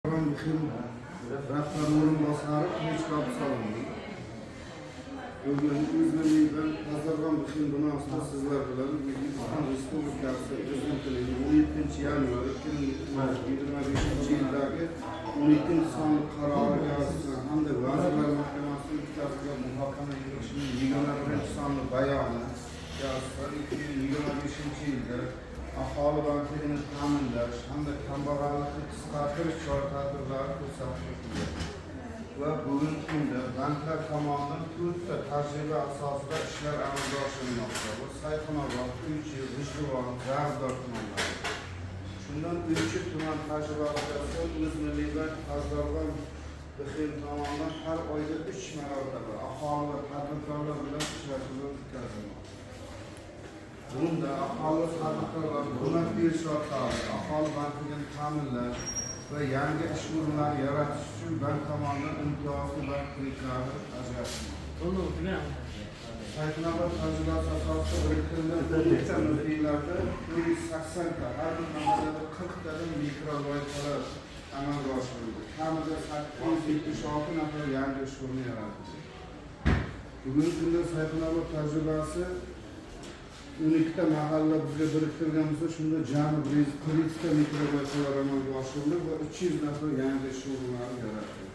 Rahbar o'rinbosari Qilichbek salomon. Bugun O'zbekiston Nazarban Bixin binosida sizlar bilan O'zbekiston Respublikasi Prezidentining 17-yanvar 2025-yildagi 12-sonli qaroriga asosan hamda Vazirlar Mahkamasining bitkazilgan muhokama yig'ilishining 21-sonli bayoni asosan 2025-yilda aholi bandligini ta'minlash hamda kambag'allikni qisqartirish chora-tadbirlari ko'rsatildi va bugungi kunda banklar tomonidan 4 ta tajriba asosida ishlar amalga oshirilmoqda. Bu Sayxunobod, Uychi, G'ishtuvon, Zardo'r tumanlari. Shundan Uychi tuman tajribalarida O'zmilliy bank Nazarban Bixin tomonidan har oyda 3 marotaba aholi va tadbirkorlar bilan uchrashuvlar o'tkazilmoqda. Bunda aholi tadbirkorlar xizmat berish orqali aholi bandligini ta'minlash va yangi ish o'rinlari yaratish uchun bank tomonidan imtiyozli bank kreditlari ajratilmoqda. Sayxunobod tajribasi asosida biriktirilgan qo'shimcha muddatlarda 480 ta, har bir mahallada 40 tadan mikro-loyihalar amalga oshirildi. Kamida 876 nafar yangi ish o'rni yaratildi. Bugungi kunda Sayxunobod tajribasi 12 ta mahalla bizga biriktirganimizda shunda jami 130 ta mikro-loyihalar amalga oshirildi va 300 nafar yangi ish o'rinlari yaratildi.